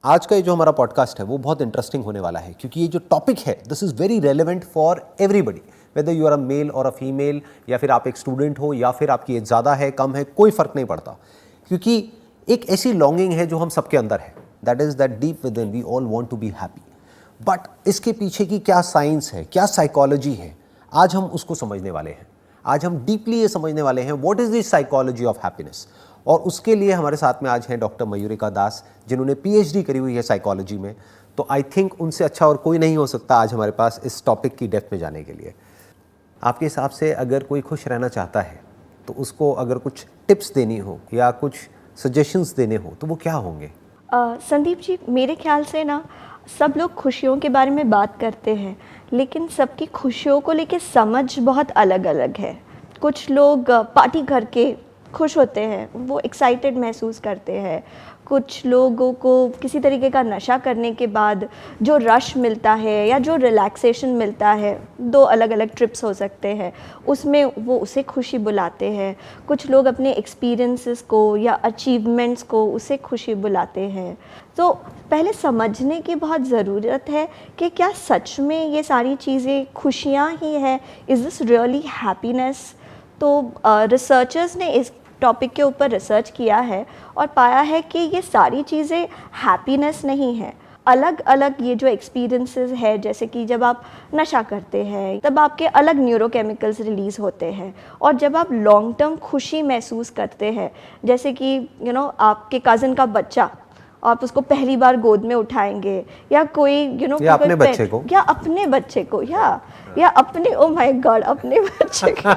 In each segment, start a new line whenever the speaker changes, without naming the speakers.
आज का ये जो हमारा पॉडकास्ट है वो बहुत इंटरेस्टिंग होने वाला है, क्योंकि ये जो टॉपिक है this is very relevant for everybody, whether you are a male or a female, या फिर आप एक स्टूडेंट हो या फिर आपकी एज ज़्यादा है कम है, कोई फ़र्क नहीं पड़ता। क्योंकि एक ऐसी लॉन्गिंग है जो हम सबके अंदर है, that is that deep within we all want to be happy. But इसके पीछे की क्या साइंस है, क्या साइकोलॉजी है, आज हम उसको समझने वाले हैं। आज हम डीपली ये समझने वाले हैं what is the psychology of happiness. और उसके लिए हमारे साथ में आज हैं डॉक्टर मयूरिका दास, जिन्होंने पीएचडी करी हुई है साइकोलॉजी में। तो आई थिंक उनसे अच्छा और कोई नहीं हो सकता आज हमारे पास इस टॉपिक की डेप्थ में जाने के लिए। आपके हिसाब से अगर कोई खुश रहना चाहता है तो उसको अगर कुछ टिप्स देनी हो या कुछ सजेशंस देने हो तो वो क्या होंगे?
संदीप जी, मेरे ख्याल से ना सब लोग खुशियों के बारे में बात करते हैं, लेकिन सबकी खुशियों को लेके समझ बहुत अलग अलग है। कुछ लोग पार्टी करके खुश होते हैं, वो एक्साइटेड महसूस करते हैं। कुछ लोगों को किसी तरीके का नशा करने के बाद जो रश मिलता है या जो रिलैक्सेशन मिलता है, दो अलग अलग ट्रिप्स हो सकते हैं, उसमें वो उसे खुशी बुलाते हैं। कुछ लोग अपने एक्सपीरियंसेस को या अचीवमेंट्स को उसे खुशी बुलाते हैं। तो पहले समझने की बहुत ज़रूरत है कि क्या सच में ये सारी चीज़ें खुशियाँ ही हैं? Is this really happiness? तो रिसर्चर्स ने इस टॉपिक के ऊपर रिसर्च किया है और पाया है कि ये सारी चीज़ें हैप्पीनेस नहीं है। अलग अलग ये जो एक्सपीरियंसेस है, जैसे कि जब आप नशा करते हैं तब आपके अलग न्यूरोकेमिकल्स रिलीज़ होते हैं, और जब आप लॉन्ग टर्म खुशी महसूस करते हैं, जैसे कि आपके कज़न का बच्चा, आप उसको पहली बार गोद में उठाएंगे, या कोई
या अपने बच्चे को,
या अपने ओ माय गॉड अपने बच्चे को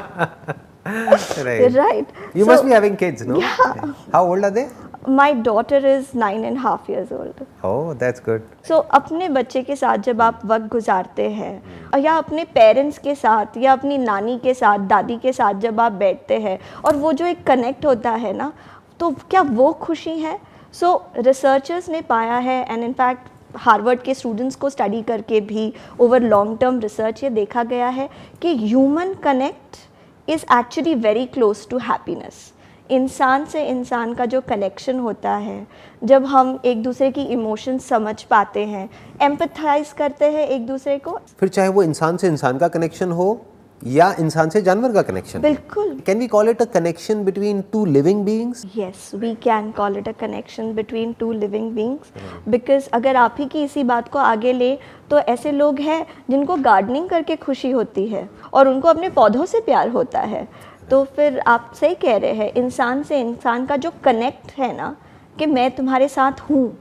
right.
You must be having kids, no?
Yeah.
How old are they?
My daughter is 9.5 years old.
Oh, that's good.
So अपने बच्चे के साथ जब आप वक्त गुजारते हैं, या अपने पेरेंट्स के साथ या अपनी नानी के साथ, दादी के साथ जब आप बैठते हैं और वो जो एक कनेक्ट होता है ना, तो क्या वो खुशी है? सो रिसर्चर्स ने पाया है, एंड इनफैक्ट हार्वर्ड के स्टूडेंट्स को स्टडी करके भी ओवर लॉन्ग टर्म रिसर्च ये देखा गया है कि human connect is actually very close to happiness. इंसान से इंसान का जो कनेक्शन होता है, जब हम एक दूसरे की इमोशंस समझ पाते हैं, एम्पथाइज करते हैं एक दूसरे को,
फिर चाहे वो इंसान से इंसान का कनेक्शन हो या इंसान से जानवर का कनेक्शन।
बिल्कुल।
Can we call it a connection between two living beings?
Yes, we can call it a connection between two living beings, because अगर आप ही की इसी बात को आगे ले तो ऐसे लोग हैं जिनको गार्डनिंग करके खुशी होती है और उनको अपने पौधों से प्यार होता है। तो फिर आप सही कह रहे हैं, इंसान से इंसान का जो कनेक्ट है ना, कि मैं तुम्हारे साथ हूँ,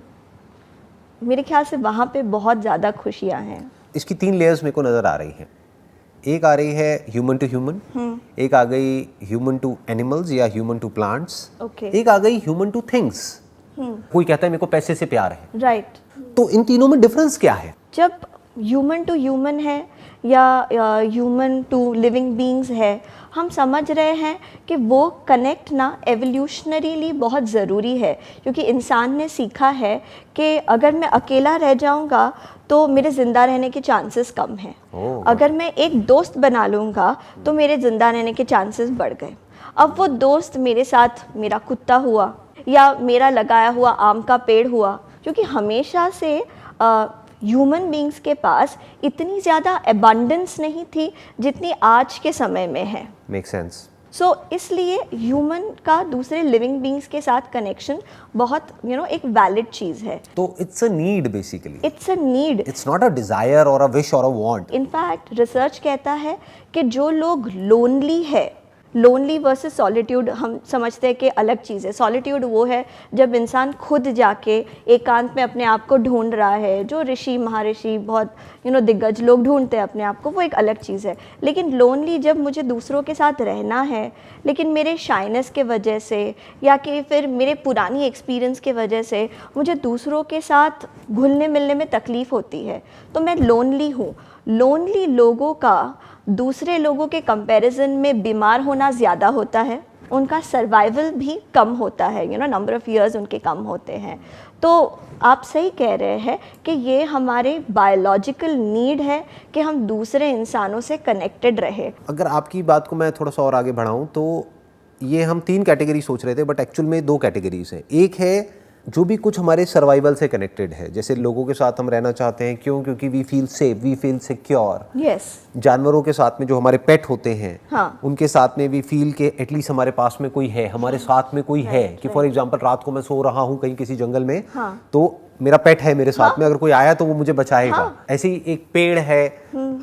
मेरे ख्याल से वहाँ पे बहुत ज़्यादा खुशियाँ हैं।
इसकी 3 लेयर्स मेरे को नज़र आ रही हैं। एक आ रही है ह्यूमन टू ह्यूमन, एक आ गई ह्यूमन टू एनिमल्स या ह्यूमन टू प्लांट्स, एक आ गई ह्यूमन टू थिंग्स। कोई कहता है मेरे को पैसे से प्यार है,
राइट।
तो इन तीनों में डिफरेंस क्या है?
जब ह्यूमन टू ह्यूमन है या ह्यूमन टू लिविंग बीइंग्स है, हम समझ रहे हैं कि वो कनेक्ट ना एवोल्यूशनरीली बहुत ज़रूरी है, क्योंकि इंसान ने सीखा है कि अगर मैं अकेला रह जाऊंगा तो मेरे ज़िंदा रहने के चांसेस कम हैं। अगर मैं एक दोस्त बना लूँगा तो मेरे ज़िंदा रहने के चांसेस बढ़ गए। अब वो दोस्त मेरे साथ मेरा कुत्ता हुआ या मेरा लगाया हुआ आम का पेड़ हुआ, क्योंकि हमेशा से ह्यूमन बीइंग्स के पास इतनी ज़्यादा एबंडेंस नहीं थी जितनी आज के समय में है।
Make sense.
सो इसलिए ह्यूमन का दूसरे लिविंग बीइंग्स के साथ कनेक्शन बहुत एक वैलिड चीज़ है।
तो it's a need basically.
It's a need,
it's not a desire और अ विश और अ वांट।
इनफैक्ट रिसर्च कहता है कि जो लोग लोनली है, लोनली वर्सेस सॉलिट्यूड हम समझते हैं कि अलग चीज़ है। सॉलिट्यूड वो है जब इंसान खुद जाके एकांत में अपने आप को ढूंढ रहा है, जो ऋषि महाऋषि बहुत दिग्गज लोग ढूंढते हैं अपने आप को, वो एक अलग चीज़ है। लेकिन लोनली जब मुझे दूसरों के साथ रहना है, लेकिन मेरे शाइनेस के वजह से या कि फिर मेरे पुरानी एक्सपीरियंस के वजह से मुझे दूसरों के साथ घुलने मिलने में तकलीफ़ होती है, तो मैं लोनली हूँ। लोनली लोगों का दूसरे लोगों के कंपैरिजन में बीमार होना ज़्यादा होता है, उनका सर्वाइवल भी कम होता है, नंबर ऑफ़ ईयर्स उनके कम होते हैं। तो आप सही कह रहे हैं कि ये हमारे बायोलॉजिकल नीड है कि हम दूसरे इंसानों से कनेक्टेड रहे।
अगर आपकी बात को मैं थोड़ा सा और आगे बढ़ाऊँ तो ये हम 3 कैटेगरी सोच रहे थे, बट एक्चुअल में 2 कैटेगरीज हैं। एक है जो भी कुछ हमारे सर्वाइवल से कनेक्टेड है, जैसे लोगों के साथ हम रहना चाहते हैं, क्यों? क्योंकि we feel safe, we feel secure.
Yes,
जानवरों के साथ में जो हमारे पेट होते हैं,
हाँ।
उनके साथ में भी फील के एटलीस्ट हमारे पास में कोई है, हमारे साथ में कोई है, कि फॉर एग्जांपल रात को मैं सो रहा हूँ कहीं किसी जंगल में, तो मेरा पेट है मेरे साथ में, अगर कोई आया तो वो मुझे बचाएगा। ऐसे ही एक पेड़ है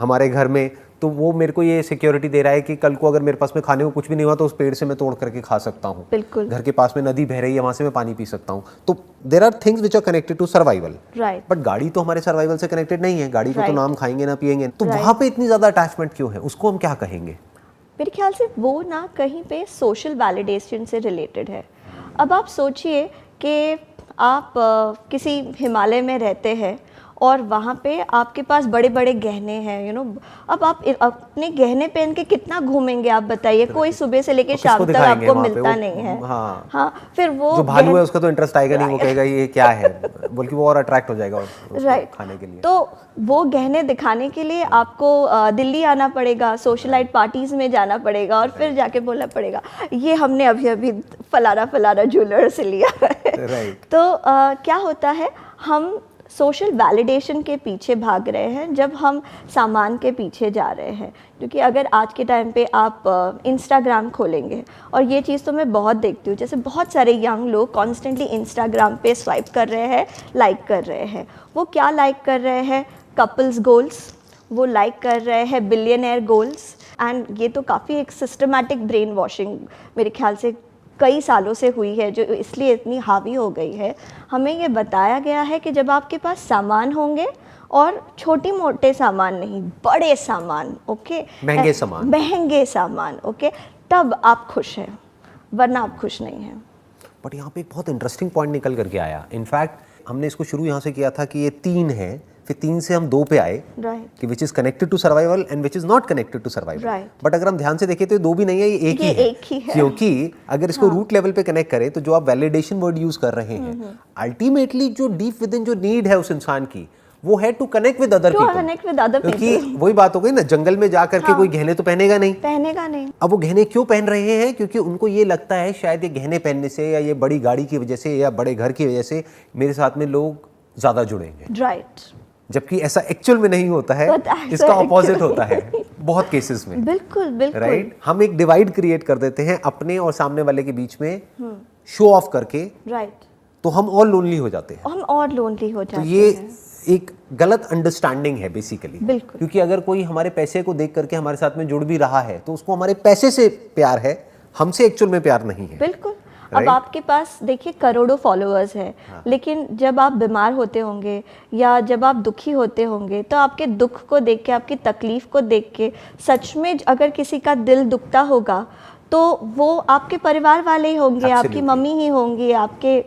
हमारे घर में, तो वो मेरे को ये सिक्योरिटी दे रहा है कि कल को अगर मेरे पास में खाने को कुछ भी नहीं हुआ तो उस पेड़ से मैं तोड़ करके खा सकता हूँ।
बिल्कुल।
घर के पास में नदी बह रही है, वहां से मैं पानी पी सकता हूँ। तो there are things which are connected to survival.
Right.
But गाड़ी तो हमारे सर्वाइवल से कनेक्टेड नहीं है, गाड़ी को तो
Right.
नाम खाएंगे ना पिएंगे, तो
Right.
वहां पे इतनी ज्यादा अटैचमेंट क्यों है? उसको हम क्या कहेंगे?
मेरे ख्याल से वो ना कहीं पे सोशल वैलिडेशन से रिलेटेड है। अब आप सोचिए कि आप किसी हिमालय में रहते हैं और वहाँ पे आपके पास बड़े बड़े गहने हैं, अब आप अपने गहने पहन के कितना घूमेंगे आप बताइए? कोई सुबह से लेके शाम तक आपको मिलता नहीं है। हाँ, फिर वो
जो भालू है उसका तो इंटरेस्ट आएगा नहीं, वो कहेगा ये क्या है, बल्कि वो और अट्रैक्ट हो जाएगा
राइट
खाने के लिए।
तो वो गहने दिखाने के लिए आपको दिल्ली आना पड़ेगा, सोशलाइट पार्टीज में जाना पड़ेगा और फिर जाके बोलना पड़ेगा ये हमने अभी अभी फलाना ज्वेलर से लिया है।
राइट।
तो क्या होता है, हम सोशल वैलिडेशन के पीछे भाग रहे हैं जब हम सामान के पीछे जा रहे हैं। क्योंकि अगर आज के टाइम पे आप इंस्टाग्राम खोलेंगे, और ये चीज़ तो मैं बहुत देखती हूँ, जैसे बहुत सारे यंग लोग कॉन्स्टेंटली इंस्टाग्राम पे स्वाइप कर रहे हैं, लाइक कर रहे हैं। वो क्या लाइक कर रहे हैं? कपल्स गोल्स, वो लाइक कर रहे हैं बिलियनर गोल्स। एंड ये तो काफ़ी एक सिस्टमैटिक ब्रेन वॉशिंग मेरे ख्याल से कई सालों से हुई है, जो इसलिए इतनी हावी हो गई है। हमें ये बताया गया है कि जब आपके पास सामान होंगे, और छोटी मोटे सामान नहीं, बड़े सामान, ओके, महंगे सामान, ओके, तब आप खुश हैं, वरना आप खुश नहीं हैं।
बट यहाँ पे एक बहुत इंटरेस्टिंग पॉइंट निकल करके आया। इनफैक्ट हमने इसको शुरू यहाँ से किया था कि ये 3 है, फिर 3 से हम 2 पे आए, कि which is connected to survival and which is not connected to survival. But अगर हम ध्यान से देखें तो ये 2 भी नहीं है, ये एक ही है। क्योंकि अगर इसको रूट लेवल पे कनेक्ट करें तो जो आप वैलिडेशन वर्ड यूज कर रहे हैं, अल्टीमेटली जो डीप विद इन जो नीड है उस इंसान की, वो है to connect with other people. क्योंकि वही बात हो गई ना, जंगल में जा करके कोई गहने तो पहनेगा नहीं। अब वो गहने क्यों पहन रहे हैं? क्योंकि उनको ये लगता है शायद ये गहने पहनने से, या ये बड़ी गाड़ी की वजह से, या बड़े घर की वजह से मेरे साथ में लोग ज्यादा जुड़ेंगे।
राइट।
जबकि ऐसा एक्चुअल में नहीं होता है, इसका ऑपोजिट होता है बहुत केसेस में।
बिल्कुल।
राइट। हम एक डिवाइड क्रिएट कर देते हैं अपने और सामने वाले के बीच में, शो ऑफ करके।
राइट।
तो हम और लोनली हो जाते हैं। तो ये एक गलत अंडरस्टैंडिंग है बेसिकली।
बिल्कुल।
क्योंकि अगर कोई हमारे पैसे को देख करके हमारे साथ में जुड़ भी रहा है, तो उसको हमारे पैसे से प्यार है, हमसे एक्चुअल में प्यार नहीं है।
बिल्कुल। अब आपके पास देखिए करोड़ों फॉलोअर्स हैं, लेकिन जब आप बीमार होते होंगे या जब आप दुखी होते होंगे, तो आपके दुख को देख के, आपकी तकलीफ को देख के, सच में अगर किसी का दिल दुखता होगा तो वो आपके परिवार वाले ही होंगे, आपकी मम्मी ही होंगी, आपके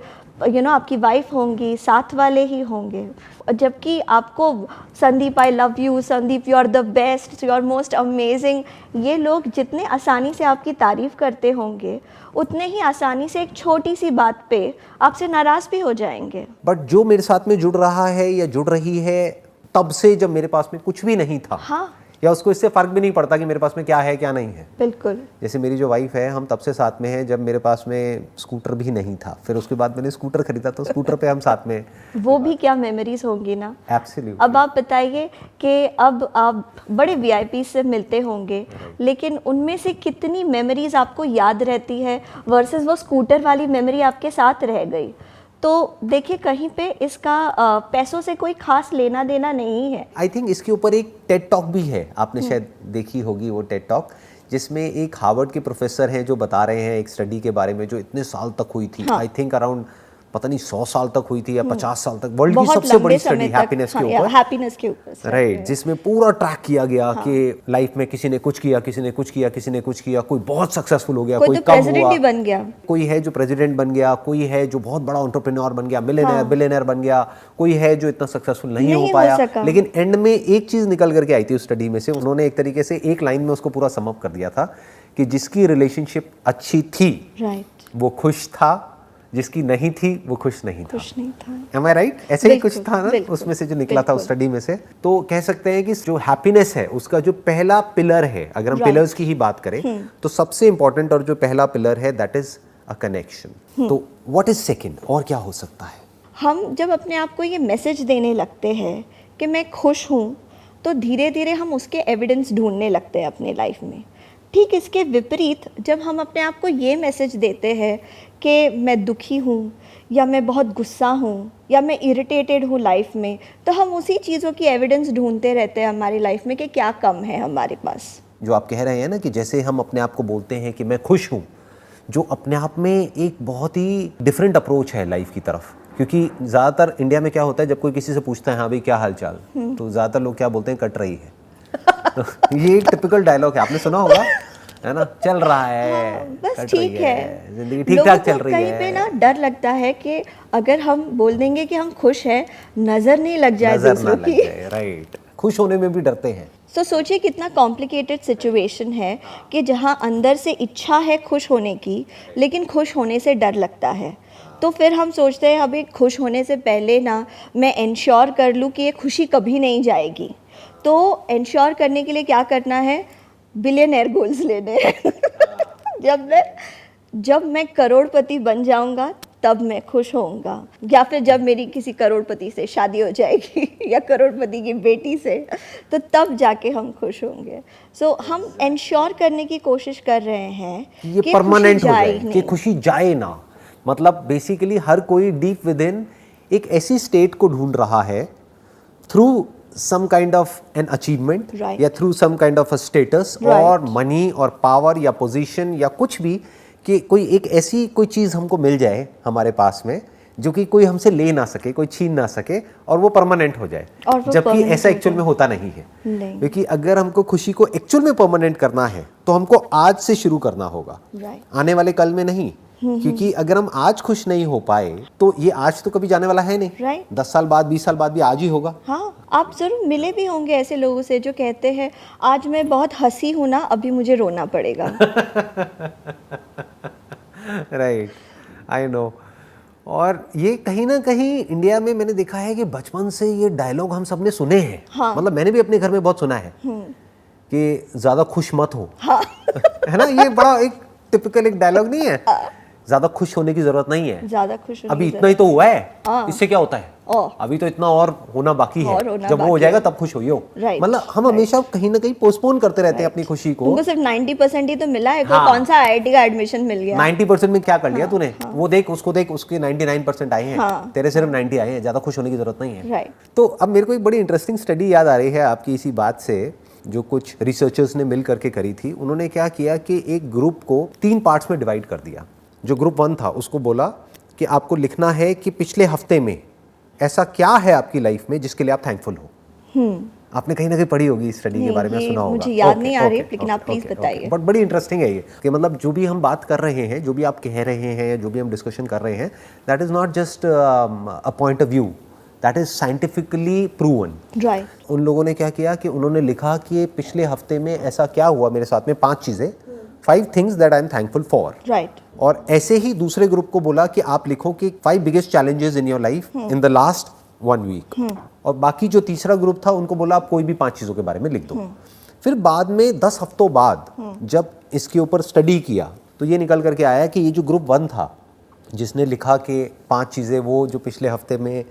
आपकी वाइफ होंगी, साथ वाले ही होंगे। जबकि आपको Sandeep I love you, Sandeep you are the best, you are most amazing, ये लोग जितने आसानी से आपकी तारीफ़ करते होंगे, उतने ही आसानी से एक छोटी सी बात पे आपसे नाराज़ भी हो जाएंगे।
बट जो मेरे साथ में जुड़ रहा है या जुड़ रही है तब से, जब मेरे पास में कुछ भी नहीं था,
हाँ,
या उसको इससे फर्क भी नहीं पड़ता कि मेरे पास में क्या है क्या नहीं है।
बिल्कुल।
जैसे मेरी जो वाइफ है, हम तब से साथ में हैं जब मेरे पास में स्कूटर भी नहीं था, फिर उसके बाद मैंने स्कूटर खरीदा तो स्कूटर पे हम साथ में।
वो भी क्या मेमोरीज होंगी ना।
एब्सोल्युटली।
अब आप बताइए कि अब आप बड़े वीआईपी से मिलते होंगे, लेकिन उनमें से कितनी मेमोरीज आपको याद रहती है वर्सेस वो स्कूटर वाली मेमोरी आपके साथ रह गई। तो देखिए कहीं पे इसका पैसों से कोई खास लेना देना नहीं है।
आई थिंक इसके ऊपर एक टेड टॉक भी है, आपने शायद देखी होगी वो टेड टॉक, जिसमें एक हार्वर्ड के प्रोफेसर हैं जो बता रहे हैं एक स्टडी के बारे में जो इतने साल तक हुई थी। आई थिंक अराउंड पता नहीं 100 साल तक हुई थी या 50 साल तक, वर्ल्ड की सबसे बड़ी स्टडी हैप्पीनेस के ऊपर। राइट। जिसमें पूरा ट्रैक किया गया कि लाइफ में किसी ने कुछ किया, किसी ने कुछ किया, किसी ने कुछ किया, कोई बहुत सक्सेसफुल हो गया, कोई
तो
कम
प्रेसिडेंट
हुआ,
ही बन गया,
कोई है जो प्रेसिडेंट बन गया, कोई है जो बहुत बड़ा एंटरप्रेन्योर बन गया, बिलियनर बन गया, कोई है जो इतना सक्सेसफुल नहीं हो पाया। लेकिन एंड में एक चीज निकल करके आई थी उस स्टडी में से, उन्होंने एक तरीके से एक लाइन में उसको पूरा सम अप कर दिया था कि जिसकी रिलेशनशिप अच्छी थी वो खुश था, जिसकी नहीं थी वो खुश नहीं था। Am I right? ऐसे ही कुछ था ना उसमें से जो निकला था उस स्टडी में से। तो कह सकते हैं कि जो हैप्पीनेस है उसका जो पहला पिलर है, अगर हम पिलर्स की ही बात करें, तो सबसे इंपॉर्टेंट और जो पहला पिलर है दैट इज अ कनेक्शन। तो व्हाट इज सेकंड, और क्या हो सकता है?
हम जब अपने आप को ये मैसेज देने लगते हैं कि मैं खुश हूँ, तो धीरे धीरे हम उसके एविडेंस ढूंढने लगते हैं अपने लाइफ में। ठीक इसके विपरीत जब हम अपने आप को ये मैसेज देते हैं कि मैं दुखी हूँ, या मैं बहुत गुस्सा हूँ, या मैं इरिटेटेड हूँ लाइफ में, तो हम उसी चीज़ों की एविडेंस ढूंढते रहते हैं हमारी लाइफ में कि क्या कम है हमारे पास।
जो आप कह रहे हैं ना कि जैसे हम अपने आप को बोलते हैं कि मैं खुश हूँ, जो अपने आप में एक बहुत ही डिफरेंट अप्रोच है लाइफ की तरफ। क्योंकि ज़्यादातर इंडिया में क्या होता है, जब कोई किसी से पूछता है हाँ भाई क्या हाल चाल, तो ज़्यादातर लोग क्या बोलते हैं, कट रही है। तो ये एक टिपिकल डायलॉग है, आपने सुना होगा, है ना, चल रहा है,
हाँ, बस
कट रही
ठीक है,
जिंदगी ठीक ठाक चल रही
कहीं
है।
पे ना डर लगता है कि अगर हम बोल देंगे कि हम खुश हैं, नजर नहीं लग जाए
नजर ना
दूसरों
लग
की।
जाए, राइट। खुश होने में भी डरते हैं।
तो सोचिए कितना कॉम्प्लिकेटेड सिचुएशन है कि जहाँ अंदर से इच्छा है खुश होने की, लेकिन खुश होने से डर लगता है। तो फिर हम सोचते हैं अभी खुश होने से पहले ना मैं इंश्योर कर लूँ कि ये खुशी कभी नहीं जाएगी। तो इंश्योर करने के लिए क्या करना है, बिलियनर गोल्स लेने हैं। जब मैं करोड़पति बन जाऊंगा तब मैं खुश होऊंगा, या फिर जब मेरी किसी करोड़पति से शादी हो जाएगी या करोड़पति की बेटी से, तो तब जाके हम खुश होंगे। सो हम इंश्योर करने की कोशिश कर रहे हैं
ये
कि
परमानेंट
खुशी
हो
जाए
जाए,
ही
कि
नहीं।
खुशी जाए ना। मतलब बेसिकली हर कोई डीप विद इन एक ऐसी स्टेट को ढूंढ रहा है through some kind of an achievement,
Right.
या through some kind of a status
Right.
और मनी और पावर या पोजीशन या कुछ भी, कि कोई एक ऐसी कोई चीज़ हमको मिल जाए हमारे पास में जो कि कोई हमसे ले ना सके, कोई छीन ना सके, और वो परमानेंट हो जाए।
और वो
जबकि
permanent
ऐसा
हो
एक्चुअल में होता नहीं है।
नहीं।
क्योंकि अगर हमको खुशी को एक्चुअल में परमानेंट करना है तो हमको आज से शुरू करना होगा,
Right.
आने वाले कल में नहीं। क्योंकि अगर हम आज खुश नहीं हो पाए तो ये आज तो कभी जाने वाला है नहीं।
Right.
10 साल बाद, 20 साल बाद भी आज ही होगा।
हाँ, आप ज़रूर मिले भी होंगे ऐसे लोगों से जो कहते हैं आज मैं बहुत हंसी हूँ ना, अभी मुझे रोना पड़ेगा।
Right, I know. और ये कहीं ना कहीं इंडिया में मैंने देखा है कि बचपन से ये डायलॉग हम सबने सुने हैं।
हाँ।
मतलब मैंने भी अपने घर में बहुत सुना है कि ज्यादा खुश मत हो।
हाँ।
है ना, ये बड़ा एक टिपिकल एक डायलॉग नहीं है, ज्यादा खुश होने की जरूरत नहीं है,
ज़्यादा खुश होने
अभी
की
इतना ही तो हुआ है,
हाँ।
इससे क्या होता है,
ज़रूरत-
अभी तो इतना और होना बाकी है,
और होना
जब वो हो
बाकी
जाएगा
है।
तब खुश होइयो।
Right,
मतलब हम हमेशा कहीं ना कहीं पोस्टपोन करते रहते हैं अपनी खुशी को।
तुमको सिर्फ 90% ही तो मिला है,
हाँ।
कौन सा आईआईटी का एडमिशन मिल गया।
90% में क्या कर लिया तूने, वो देख, उसको देख, उसके 99% आए हैं,
हाँ।
तेरे सिर्फ 90 आए हैं, ज्यादा खुश होने की जरूरत नहीं है।
राइट।
तो अब मेरे को एक बड़ी इंटरेस्टिंग स्टडी याद आ रही है आपकी इसी बात से, जो कुछ रिसर्चर्स ने मिल करके करी थी। उन्होंने क्या किया कि एक ग्रुप को 3 पार्ट्स में डिवाइड कर दिया। जो ग्रुप 1 था उसको बोला कि आपको लिखना है कि पिछले हफ्ते में ऐसा क्या है आपकी लाइफ में जिसके लिए आप थैंकफुल हो। आपने कहीं ना कहीं पढ़ी होगी इस स्टडी के
नहीं,
बारे में,
ये
सुना होगा।
मुझे याद नहीं आ रही, लेकिन आप प्लीज बताइए।
बट बड़ी इंटरेस्टिंग है ये, कि मतलब जो भी हम बात कर रहे हैं, जो भी आप कह रहे हैं, जो भी हम डिस्कशन कर रहे हैं, that is not just a point of view, that is scientifically proven.
Right.
उन लोगों ने क्या किया कि उन्होंने लिखा कि पिछले हफ्ते में ऐसा क्या हुआ मेरे साथ में, 5 चीजें, 5 things that I am thankful for.
Right.
और ऐसे ही दूसरे ग्रुप को बोला कि आप लिखो कि 5 biggest challenges in your life in the last 1 week. और बाकी जो तीसरा ग्रुप था उनको बोला आप कोई भी 5 चीजों के बारे में लिख दो। फिर बाद में 10 हफ्तों बाद जब इसके ऊपर स्टडी किया तो ये निकल करके आया कि ये जो ग्रुप 1 था जिसने लिखा कि 5 चीजें वो जो पिछले हफ्ते में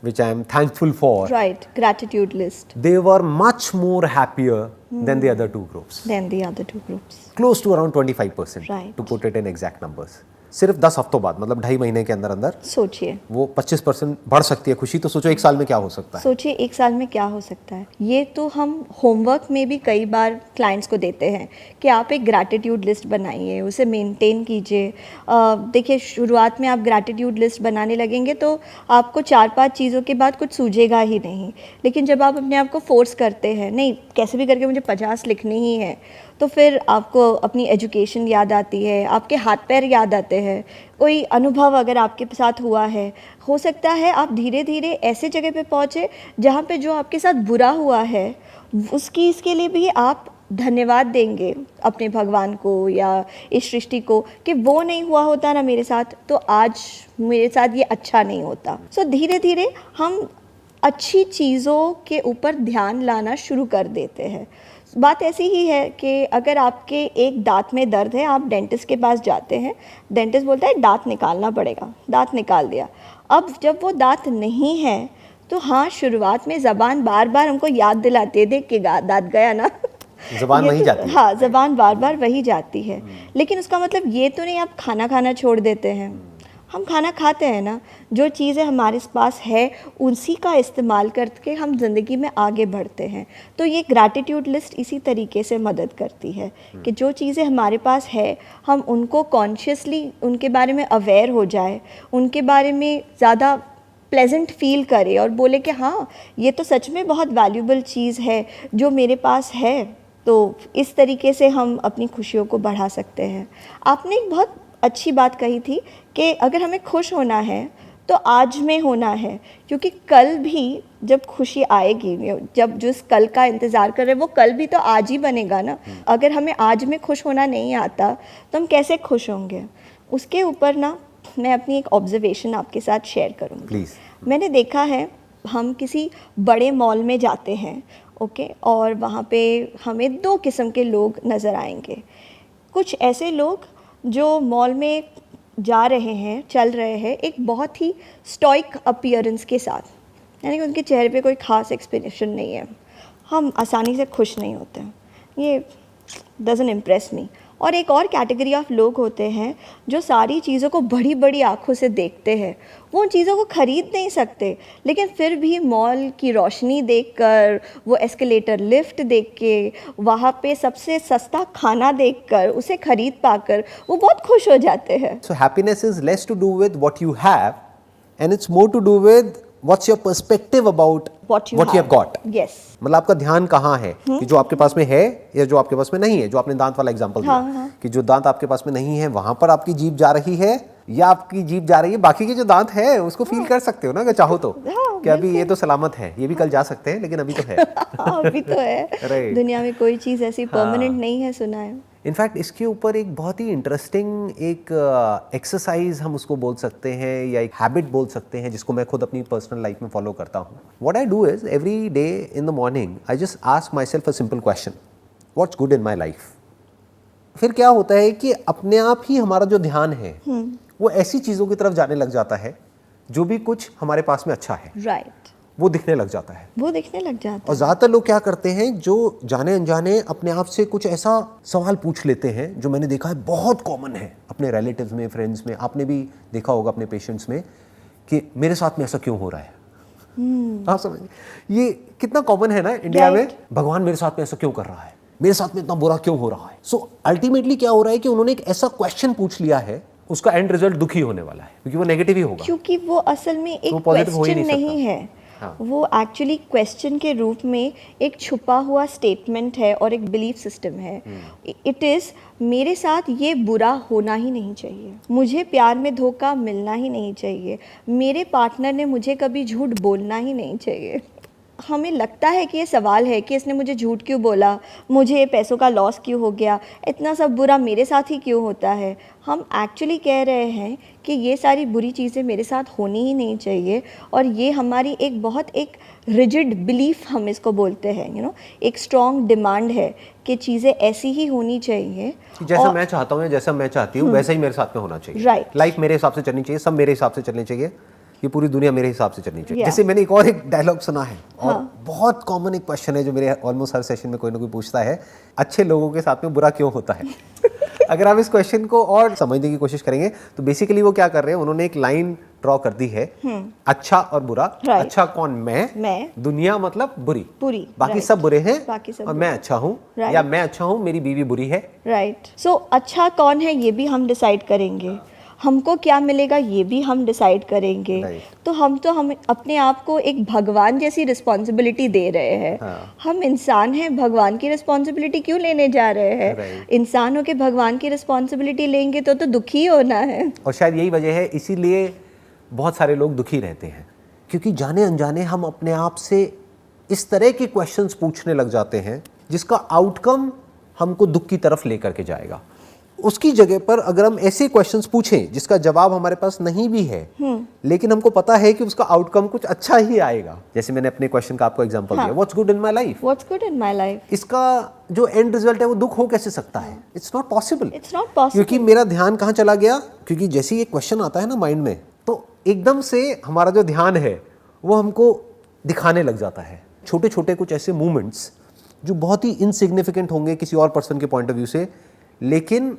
which I am thankful for,
Right, gratitude list.
they were much more happier than the other 2 groups.
Than the other 2 groups.
Close to around 25%,
Right.
to put it in exact numbers. सिर्फ 10 हफ्तों बाद, मतलब 2.5 महीने के अंदर अंदर
सोचिए,
वो 25% बढ़ सकती है खुशी। तो सोचो 1 साल में क्या हो सकता है।
सोचिए 1 साल में क्या हो सकता है। ये तो हम होमवर्क में भी कई बार क्लाइंट्स को देते हैं कि आप एक ग्रैटिट्यूड लिस्ट बनाइए, उसे मेंटेन कीजिए। देखिए, शुरुआत में आप ग्रैटिट्यूड लिस्ट बनाने लगेंगे तो आपको 4-5 चीज़ों के बाद कुछ सूझेगा ही नहीं। लेकिन जब आप अपने आप को फोर्स करते हैं, नहीं कैसे भी करके मुझे 50 लिखने ही है, तो फिर आपको अपनी एजुकेशन याद आती है, आपके हाथ पैर याद आते हैं, कोई अनुभव अगर आपके साथ हुआ है, हो सकता है आप धीरे धीरे ऐसे जगह पे पहुँचे जहाँ पे जो आपके साथ बुरा हुआ है इसके लिए भी आप धन्यवाद देंगे अपने भगवान को या इस सृष्टि को कि वो नहीं हुआ होता ना मेरे साथ, तो आज मेरे साथ ये अच्छा नहीं होता। सो धीरे धीरे हम अच्छी चीज़ों के ऊपर ध्यान लाना शुरू कर देते हैं। बात ऐसी ही है कि अगर आपके एक दांत में दर्द है, आप डेंटिस्ट के पास जाते हैं, डेंटिस्ट बोलता है दांत निकालना पड़ेगा, दांत निकाल दिया। अब जब वो दांत नहीं है तो हाँ, शुरुआत में ज़बान बार बार हमको याद दिलाती है, देख के दांत गया ना,
ज़बान
ये
वहीं
तो-
जाती है।
हाँ, ज़बान बार बार वही जाती है। लेकिन उसका मतलब ये तो नहीं आप खाना खाना छोड़ देते हैं। हम खाना खाते हैं ना, जो चीज़ें हमारे पास है उसी का इस्तेमाल करके हम ज़िंदगी में आगे बढ़ते हैं। तो ये ग्रैटिट्यूड लिस्ट इसी तरीके से मदद करती है कि जो चीज़ें हमारे पास है हम उनको कॉन्शियसली उनके बारे में अवेयर हो जाए, उनके बारे में ज़्यादा प्लेजेंट फील करे और बोले कि हाँ, ये तो सच में बहुत वैल्यूबल चीज़ है जो मेरे पास है। तो इस तरीके से हम अपनी खुशियों को बढ़ा सकते हैं। आपने एक बहुत अच्छी बात कही थी कि अगर हमें खुश होना है तो आज में होना है, क्योंकि कल भी जब खुशी आएगी, जब जिस कल का इंतज़ार कर रहे हैं वो कल भी तो आज ही बनेगा ना। अगर हमें आज में खुश होना नहीं आता तो हम कैसे खुश होंगे? उसके ऊपर ना मैं अपनी एक ऑब्जर्वेशन आपके साथ शेयर करूँगी।
प्लीज़।
मैंने देखा है, हम किसी बड़े मॉल में जाते हैं, ओके, और वहाँ पे हमें दो किस्म के लोग नज़र आएंगे। कुछ ऐसे लोग जो मॉल में जा रहे हैं, चल रहे हैं एक बहुत ही स्टॉइक अपीयरेंस के साथ, यानी कि उनके चेहरे पे कोई ख़ास एक्सप्रेशन नहीं है, हम आसानी से खुश नहीं होते हैं, ये डजंट इम्प्रेस मी। और एक और कैटेगरी ऑफ लोग होते हैं जो सारी चीज़ों को बड़ी बड़ी आँखों से देखते हैं, वो उन चीज़ों को ख़रीद नहीं सकते, लेकिन फिर भी मॉल की रोशनी देखकर, वो एस्केलेटर लिफ्ट देख के, वहाँ पे सबसे सस्ता खाना देखकर, उसे ख़रीद पाकर वो बहुत खुश हो जाते हैं।
So happiness is less to do with what you have and it's more to do with what's your perspective about
What you
have got.
Yes.
मतलब आपका ध्यान कहाँ है कि जो आपके पास में है या जो आपके पास में नहीं है। जो आपने दांत वाला एग्जांपल दिया,
हाँ।
कि जो दांत आपके पास में नहीं है वहां पर आपकी जीभ जा रही है या आपकी जीभ जा रही है, बाकी के जो दांत है उसको फील कर सकते हो ना अगर चाहो तो,
हाँ,
कि अभी ये तो सलामत है, ये भी कल जा सकते हैं लेकिन अभी तो है।
हाँ, अभी तो है।
Right.
दुनिया में कोई चीज़ ऐसी परमानेंट नहीं है, सुना है।
इनफैक्ट इसके ऊपर एक बहुत ही इंटरेस्टिंग एक एक्सरसाइज हम उसको बोल सकते हैं या एक हैबिट बोल सकते हैं जिसको मैं खुद अपनी पर्सनल लाइफ में फॉलो करता हूँ। What I do is every day in the morning I just ask my self a simple question, what's good in my life. फिर क्या होता है कि अपने आप ही हमारा जो ध्यान है वो ऐसी चीज़ों की तरफ जाने लग जाता है जो भी कुछ हमारे पास में अच्छा है,
राइट,
वो दिखने लग जाता है।
वो दिखने लग जाता
और ज़्यादातर लोग क्या करते हैं, जो जाने अनजाने अपने आप से कुछ ऐसा सवाल पूछ लेते हैं जो मैंने देखा है बहुत कॉमन है अपने रिलेटिव्स में, फ्रेंड्स में, आपने भी देखा होगा अपने पेशेंट्स में, कि मेरे साथ में ऐसा क्यों हो रहा है। आप समझिए, ये कितना कॉमन है ना इंडिया में, भगवान मेरे साथ में ऐसा क्यों कर रहा है, मेरे साथ में इतना बुरा क्यों हो रहा है। सो अल्टीमेटली क्या हो रहा है कि उन्होंने एक ऐसा क्वेश्चन पूछ लिया है, उसका एंड रिजल्ट दुखी होने वाला है क्योंकि वो नेगेटिव ही होगा,
क्योंकि वो असल में एक
पॉजिटिव हो ही
क्वेश्चन
नहीं
नहीं
सकता।
है।
हाँ।
वो एक्चुअली क्वेश्चन के रूप में एक छुपा हुआ स्टेटमेंट है और एक बिलीफ सिस्टम है। इट इज़, मेरे साथ ये बुरा होना ही नहीं चाहिए, मुझे प्यार में धोखा मिलना ही नहीं चाहिए, मेरे पार्टनर ने मुझे कभी झूठ बोलना ही नहीं चाहिए। हमें लगता है कि ये सवाल है कि इसने मुझे झूठ क्यों बोला, मुझे पैसों का लॉस क्यों हो गया, इतना सब बुरा मेरे साथ ही क्यों होता है। हम एक्चुअली कह रहे हैं कि ये सारी बुरी चीज़ें मेरे साथ होनी ही नहीं चाहिए, और ये हमारी एक बहुत एक रिजिड बिलीफ हम इसको बोलते हैं, एक स्ट्रॉन्ग डिमांड है कि चीज़ें ऐसी ही होनी चाहिए
जैसा मैं चाहता हूँ या जैसा मैं चाहती हूँ वैसा ही मेरे साथ में होना चाहिए।
Right.
लाइफ मेरे हिसाब से चलनी चाहिए, सब मेरे हिसाब से चलनी चाहिए, ये पूरी दुनिया मेरे हिसाब से चलनी चाहिए।
Yeah.
जैसे मैंने एक और एक डायलॉग सुना है और बहुत कॉमन एक क्वेश्चन है जो मेरे ऑलमोस्ट हर सेशन में कोई ना कोई पूछता है, अच्छे लोगों के साथ में बुरा क्यों होता है। अगर आप इस क्वेश्चन को और समझने की कोशिश करेंगे तो बेसिकली वो क्या कर रहे हैं, उन्होंने एक लाइन ड्रॉ कर दी है, अच्छा और बुरा।
Right.
अच्छा कौन, मैं, दुनिया मतलब बुरी, बाकी
right.
सब बुरे हैं
बाकी सब
और मैं अच्छा हूँ,
Right.
या मैं अच्छा हूँ मेरी बीवी बुरी है।
राइट। सो अच्छा कौन है ये भी हम डिसाइड करेंगे, हमको क्या मिलेगा ये भी हम डिसाइड करेंगे।
Right.
तो हम अपने आप को एक भगवान जैसी रिस्पॉन्सिबिलिटी दे रहे हैं।
हाँ।
हम इंसान हैं, भगवान की रिस्पॉन्सिबिलिटी क्यों लेने जा रहे हैं।
Right.
इंसान हो के भगवान की रिस्पॉन्सिबिलिटी लेंगे तो दुखी होना है।
और शायद यही वजह है, इसीलिए बहुत सारे लोग दुखी रहते हैं, क्योंकि जाने अनजाने हम अपने आप से इस तरह के क्वेश्चंस पूछने लग जाते हैं जिसका आउटकम हमको दुख की तरफ लेकर के जाएगा। उसकी जगह पर अगर हम ऐसे क्वेश्चंस पूछें जिसका जवाब हमारे पास नहीं भी है, लेकिन हमको पता है कि उसका आउटकम कुछ अच्छा ही आएगा, जैसे मैंने अपने क्वेश्चन का आपको एग्जांपल दिया, what's good in my life,
what's good in my life,
इसका जो एंड रिजल्ट है वो दुख हो कैसे सकता है? It's not possible.
It's not possible.
क्योंकि मेरा ध्यान कहाँ चला गया, क्योंकि जैसे ही एक क्वेश्चन आता है ना माइंड में, तो एकदम से हमारा जो ध्यान है वो हमको दिखाने लग जाता है छोटे छोटे कुछ ऐसे मूवमेंट्स जो बहुत ही इनसिग्निफिकेंट होंगे किसी और पर्सन के पॉइंट ऑफ व्यू से, लेकिन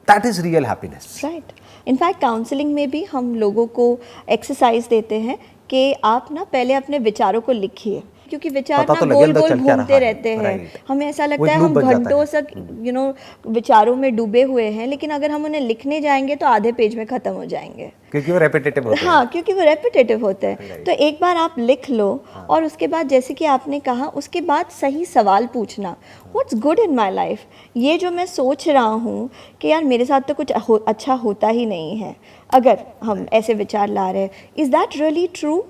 that is real happiness.
Right. In fact counselling में भी हम लोगों को एक्सरसाइज देते हैं कि आप ना पहले अपने विचारों को लिखिए, क्योंकि विचार
पता
ना
तो लगे
गोल
अंदर
गोल
चल क्या
घूमते
रहा है।
रहते हैं।
राइट।
हमें ऐसा
वो
लगता
एक
है
loop
हम
बन जाता
घंटों
है।
तक विचारों में डूबे हुए हैं, लेकिन अगर हम उन्हें लिखने जाएंगे तो आधे पेज में खत्म हो जाएंगे।
क्योंकि वो रेपिटेटिव होते हैं।
हाँ, क्योंकि वो रेपिटेटिव होते हैं। तो एक बार आप लिख लो और उसके बाद जैसे कि आपने कहा, उसके बाद सही सवाल पूछना, what's good in my life, ये जो मैं सोच रहा हूँ कि यार मेरे साथ तो कुछ अच्छा होता ही नहीं है, अगर हम ऐसे विचार ला रहे हैं, इज़ दैट रियली ट्रू,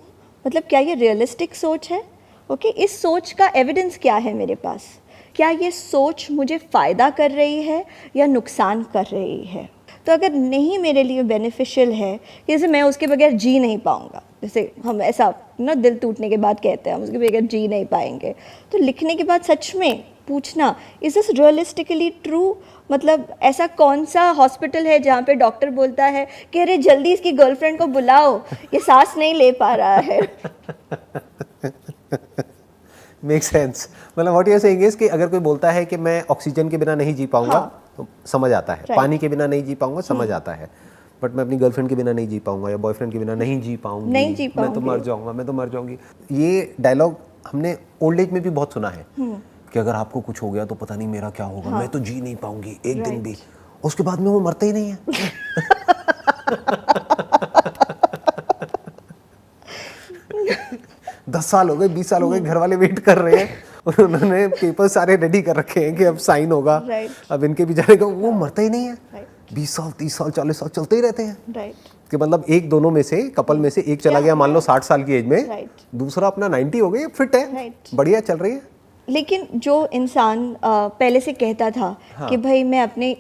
मतलब क्या ये रियलिस्टिक सोच है? ओके, इस सोच का एविडेंस क्या है मेरे पास? क्या ये सोच मुझे फ़ायदा कर रही है या नुकसान कर रही है? तो अगर नहीं मेरे लिए बेनिफिशियल है, जैसे मैं उसके बगैर जी नहीं पाऊँगा, जैसे हम ऐसा ना दिल टूटने के बाद कहते हैं हम उसके बगैर जी नहीं पाएंगे, तो लिखने के बाद सच में पूछना, इज दिस रियलिस्टिकली ट्रू? मतलब ऐसा कौन सा हॉस्पिटल है जहाँ पे डॉक्टर बोलता है कि अरे जल्दी इसकी गर्लफ्रेंड को बुलाओ, ये सांस नहीं ले पा रहा है।
Make sense. मतलब what you are saying is कि अगर कोई बोलता है कि मैं ऑक्सीजन के बिना नहीं जी पाऊंगा,
हाँ।
तो समझ आता है।
Right.
पानी के बिना नहीं जी पाऊंगा, समझ आता है। बट मैं अपनी गर्लफ्रेंड के बिना नहीं जी पाऊंगा या बॉयफ्रेंड के बिना नहीं जी पाऊंगी,
नहीं जी
मैं तो मर जाऊंगा, मैं तो मर जाऊंगी। ये डायलॉग हमने ओल्ड एज में भी बहुत सुना है कि अगर आपको कुछ हो गया तो पता नहीं मेरा क्या होगा, मैं तो जी नहीं पाऊंगी एक दिन भी। उसके बाद में वो मरते ही नहीं है। 10 साल हो गए, 20 साल हो गए, घर वाले वेट कर रहे हैं और उन्होंने पेपर सारे रेडी कर रखे हैं कि अब साइन होगा। अब इनके बेचारे को वो मरता ही नहीं है। 20 साल, 30 साल, 40 साल चलते ही रहते हैं। कि मतलब एक दोनों में से, कपल में से एक चला गया मान लो 60 साल की एज में, दूसरा अपना 90 हो गई, फिट है, बढ़िया चल रही है।
लेकिन जो इंसान पहले से कहता था कि भाई मैं अपने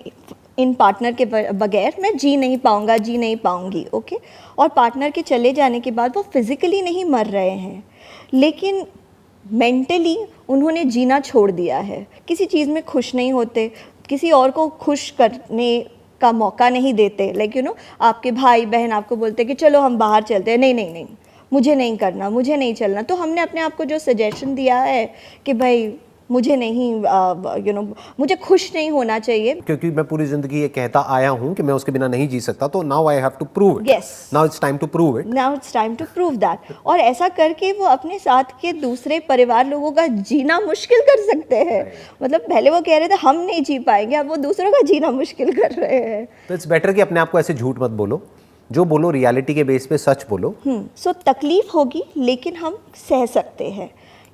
इन पार्टनर के बगैर मैं जी नहीं पाऊंगा, जी नहीं पाऊंगी, ओके, और पार्टनर के चले जाने के बाद वो फिजिकली नहीं मर रहे हैं, लेकिन मेंटली उन्होंने जीना छोड़ दिया है। किसी चीज़ में खुश नहीं होते, किसी और को खुश करने का मौका नहीं देते। लाइक यू नो, आपके भाई बहन आपको बोलते कि चलो हम बाहर चलते हैं, नहीं नहीं नहीं, मुझे नहीं करना, मुझे नहीं चलना। तो हमने अपने आप को जो सजेशन दिया है कि भाई मुझे नहीं यू नो मुझे खुश नहीं होना चाहिए,
क्योंकि मैं पूरी जिंदगी ये कहता आया हूँ कि मैं उसके बिना नहीं जी सकता, तो now I have to prove it.
Yes.
Now it's time to prove it.
Now it's time to prove that. और ऐसा करके वो अपने साथ के दूसरे परिवार लोगों का जीना मुश्किल कर सकते हैं। मतलब पहले वो कह रहे थे हम नहीं जी पाएंगे, अब वो दूसरों का जीना मुश्किल कर रहे हैं।
तो इट्स बेटर कि अपने आप को ऐसे झूठ मत बोलो, जो बोलो रियलिटी के बेस पे सच बोलो।
सो तकलीफ होगी लेकिन हम सह सकते हैं।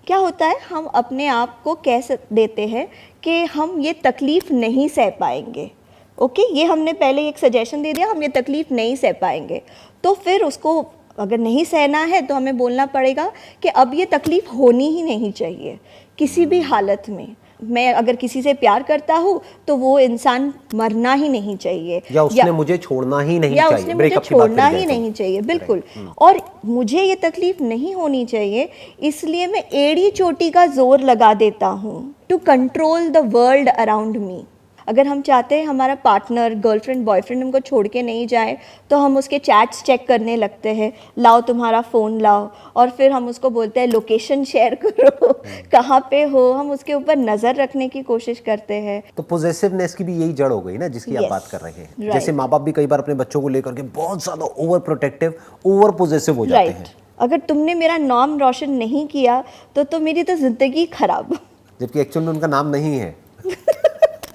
क्या होता है, हम अपने आप को कह देते हैं कि हम ये तकलीफ नहीं सह पाएंगे, ओके, ये हमने पहले एक सजेशन दे दिया, हम ये तकलीफ नहीं सह पाएंगे। तो फिर उसको अगर नहीं सहना है तो हमें बोलना पड़ेगा कि अब ये तकलीफ होनी ही नहीं चाहिए किसी भी हालत में। मैं अगर किसी से प्यार करता हूँ तो वो इंसान मरना ही नहीं चाहिए,
या उसने मुझे छोड़ना ही नहीं
या
चाहिए,
उसने मुझे छोड़ना ही नहीं चाहिए, बिल्कुल। और मुझे ये तकलीफ नहीं होनी चाहिए, इसलिए मैं एड़ी चोटी का जोर लगा देता हूँ to control the world around me. अगर हम चाहते हैं हमारा पार्टनर, गर्लफ्रेंड, बॉयफ्रेंड हमको छोड़ के नहीं जाए, तो हम उसके चैट्स चेक करने लगते हैं, लाओ तुम्हारा फ़ोन लाओ, और फिर हम उसको बोलते हैं लोकेशन शेयर करो, कहाँ पे हो, हम उसके ऊपर नज़र रखने की कोशिश करते हैं।
तो पॉजेसिवनेस की भी यही जड़ हो गई ना, जिसकी आप बात कर रहे हैं।
right.
जैसे माँ बाप भी कई बार अपने बच्चों को लेकर के बहुत ज़्यादा ओवर प्रोटेक्टिव, ओवर पॉजेसिव हो जाते हैं।
अगर तुमने मेरा नाम रोशन नहीं किया तो मेरी तो ज़िंदगी खराब।
जबकि एक्चुअली उनका नाम नहीं है।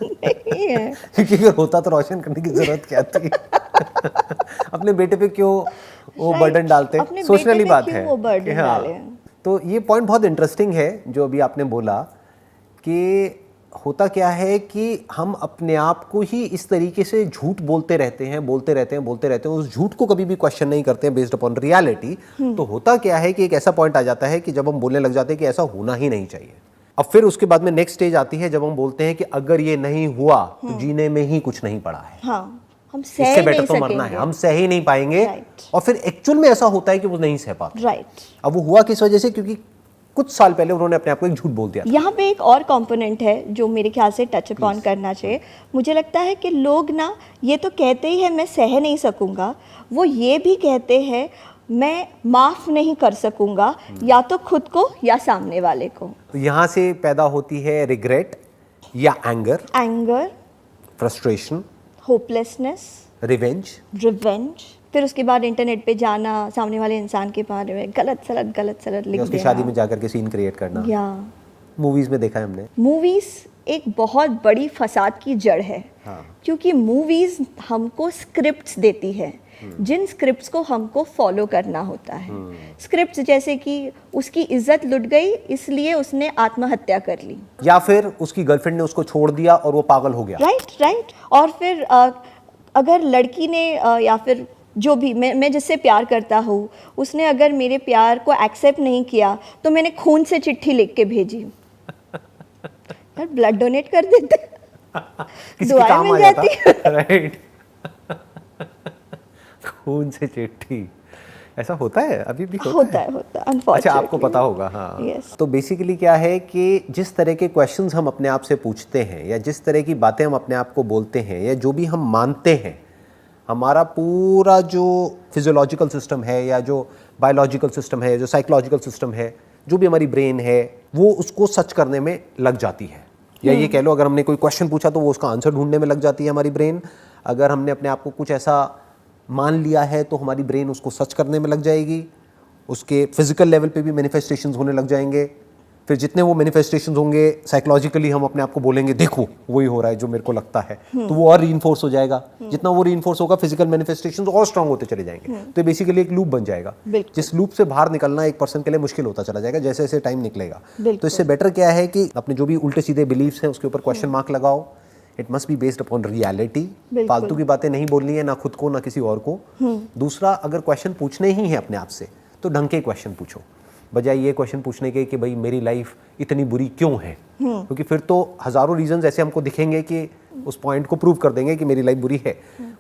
नहीं है।
क्योंकि अगर होता तो रोशन करने की जरूरत क्या थी? अपने बेटे पे क्यों वो बर्डन डालते? सोचने वाली बात है।
वो बर्डन डाले।
तो ये पॉइंट बहुत इंटरेस्टिंग है जो अभी आपने बोला कि होता क्या है कि हम अपने आप को ही इस तरीके से झूठ बोलते रहते हैं, उस झूठ को कभी भी क्वेश्चन नहीं करते हैं बेस्ड अपॉन रियलिटी। तो होता क्या है कि एक ऐसा पॉइंट आ जाता है कि जब हम बोलने लग जाते हैं कि ऐसा होना ही नहीं चाहिए, अब फिर उसके बाद में नेक्स्ट स्टेज आती है जब हम बोलते हैं कि अगर ये नहीं हुआ तो जीने में ही कुछ नहीं पड़ा है,
हाँ, हम सह
इससे
नहीं
बेटर तो मरना है,
सकेंगे।
हम सह ही नहीं पाएंगे।
Right.
और फिर एक्चुअल में ऐसा होता है कि वो नहीं सह पाते।
राइट।
अब वो हुआ किस वजह से? क्योंकि कुछ साल पहले उन्होंने अपने आप को एक झूठ बोल दिया था।
यहाँ पे एक और कंपोनेंट है जो मेरे ख्याल से टच अपॉन करना चाहिए। मुझे लगता है कि लोग ना ये तो कहते ही है मैं सह नहीं सकूंगा, वो ये भी कहते हैं मैं माफ नहीं कर सकूंगा, या तो खुद को या सामने वाले को।
तो यहाँ से पैदा होती है रिग्रेट या anger,
anger,
frustration,
hopelessness,
revenge.
Revenge. फिर उसके बाद इंटरनेट पे जाना, सामने वाले इंसान के बारे में गलत सलत लिख
या उसकी
देना।
शादी में जाकर के सीन क्रिएट करना।
या
मूवीज में देखा है हमने।
मूवीज एक बहुत बड़ी फसाद की जड़ है।
हाँ।
क्योंकि मूवीज हमको स्क्रिप्ट्स देती है, जिन स्क्रिप्ट्स को हमको फॉलो करना होता है। स्क्रिप्ट्स जैसे कि उसकी इज्जत लुट गई इसलिए उसने आत्महत्या कर ली,
या फिर उसकी गर्लफ्रेंड ने उसको छोड़ दिया और वो पागल हो गया।
राइट। और फिर अगर लड़की ने या फिर जो भी मैं जिससे प्यार करता हूँ उसने अगर मेरे प्यार को एक्सेप्ट नहीं किया तो मैंने खून से चिट्ठी लिख के भेजी। यार ब्लड डोनेट कर देते,
किसी के
दुआएं
काम
मिल
आ जाता।
जाती।
राइट। खून से चिट्ठी, ऐसा होता है अभी भी होता है।
unfortunately।
अच्छा, आपको पता होगा। हाँ।
Yes।
तो बेसिकली क्या है कि जिस तरह के क्वेश्चंस हम अपने आप से पूछते हैं या जिस तरह की बातें हम अपने आप को बोलते हैं या जो भी हम मानते हैं, हमारा पूरा जो फिजियोलॉजिकल सिस्टम है या जो बायोलॉजिकल सिस्टम है, जो साइकोलॉजिकल सिस्टम है, जो भी हमारी ब्रेन है, वो उसको सर्च करने में लग जाती है। या ये कह लो, अगर हमने कोई क्वेश्चन पूछा तो वो उसका आंसर ढूंढने में लग जाती है हमारी ब्रेन। अगर हमने अपने आप को कुछ ऐसा मान लिया है तो हमारी ब्रेन उसको सर्च करने में लग जाएगी, उसके फिजिकल लेवल पे भी मैनिफेस्टेशंस होने लग जाएंगे। फिर जितने वो मैनिफेस्टेशंस होंगे साइकोलॉजिकली हम अपने आप को बोलेंगे देखो वही हो रहा है जो मेरे को लगता है, तो वो और रीइंफोर्स हो जाएगा। जितना वो रीइंफोर्स होगा फिजिकल मैनिफेस्टेशंस और स्ट्रांग होते चले जाएंगे। तो बेसिकली एक लूप बन जाएगा, जिस लूप से बाहर निकलना एक पर्सन के लिए मुश्किल होता चला जाएगा जैसे जैसे टाइम निकलेगा। तो इससे बेटर क्या है कि अपने जो भी उल्टे सीधे बिलीव्स हैं उसके ऊपर क्वेश्चन मार्क लगाओ। It must be based upon reality. फालतू की बातें नहीं बोलनी है, ना खुद को ना किसी और को। दूसरा, अगर क्वेश्चन पूछने ही है अपने आप से तो ढंग के क्वेश्चन पूछो, बजाय ये क्वेश्चन पूछने के कि भाई मेरी लाइफ इतनी बुरी क्यों है, क्योंकि फिर तो हजारों रीजंस ऐसे हमको दिखेंगे कि उस पॉइंट को प्रूव कर देंगे कि मेरी लाइफ बुरी है।